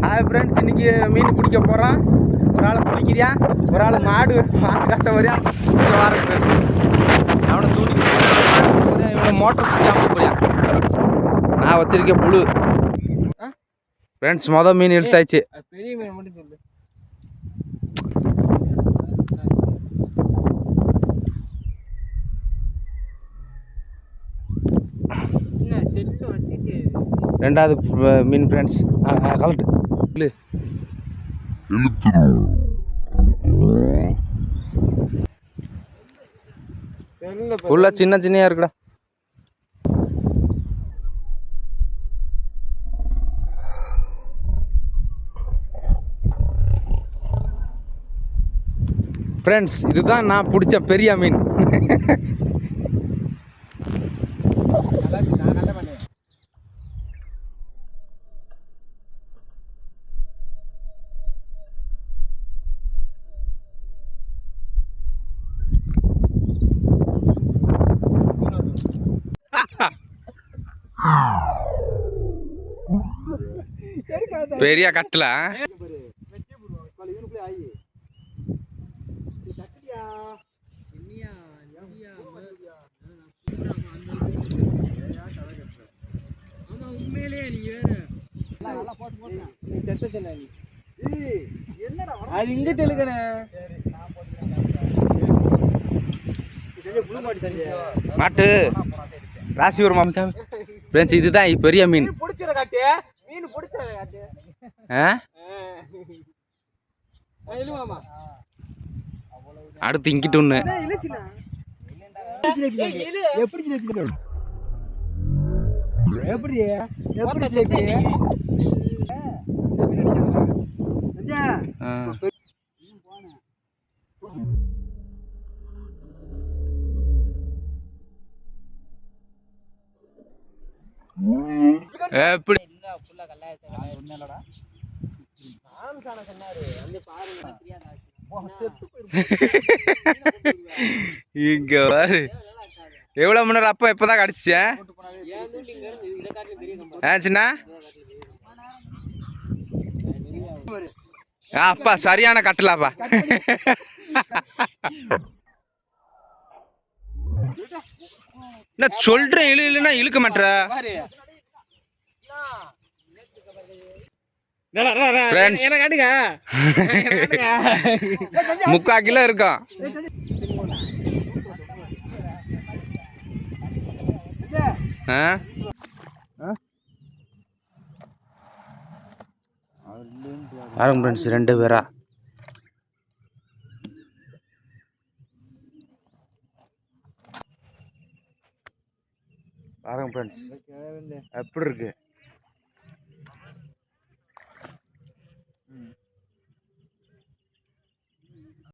Hi friends, இன்னைக்கு மீன் பிடிக்க போகிறோம். ஒரு ஆள் பிடிக்கிறியா, ஒரு ஆள் மாடு காட்ட வரியா வார ஃப்ரெண்ட்ஸ். அவனை தூண்டி இவனை மோட்டர் சுற்றி போறியா. நான் வச்சிருக்கேன் புழு ஃப்ரெண்ட்ஸ். மொதல் மீன் இழுத்தாச்சு. பெரிய மீன் மட்டும் சொல்லு. ரெண்டாவது மீன் ஃப்ரெண்ட்ஸ். கலட்டு உள்ள சின்ன சின்னையா இருக்குடா. ஃப்ரெண்ட்ஸ், இதுதான் நான் பிடிச்ச பெரிய மீன். பெரிய கட்டல அது இங்கிட்ட இழுக்கணே. மாட்டு ராசி ஒரு மாமிக்கா ஃப்ரெண்ட்ஸ். இதுதான் பெரிய மீன். பிடிச்சத காட்டு, மீன் பிடிச்சத காட்டு. அடுத்து இங்கிட்டு ஒண்ணு. எப்படி இங்க பாரு, எவ்வளவு மணி நேரம் அப்ப இப்பதான் கடிச்சிச்ச சின்ன அப்பா. சரியான கட்டலாப்பா. நான் சொல்றேன் இழு இல்லைன்னா இழுக்க மாட்டேற. முக்கா கிலோ இருக்கும். பாருங்க ஃப்ரெண்ட்ஸ், 2 பேரா. பாருங்க ஃப்ரெண்ட்ஸ் எப்படி இருக்கு.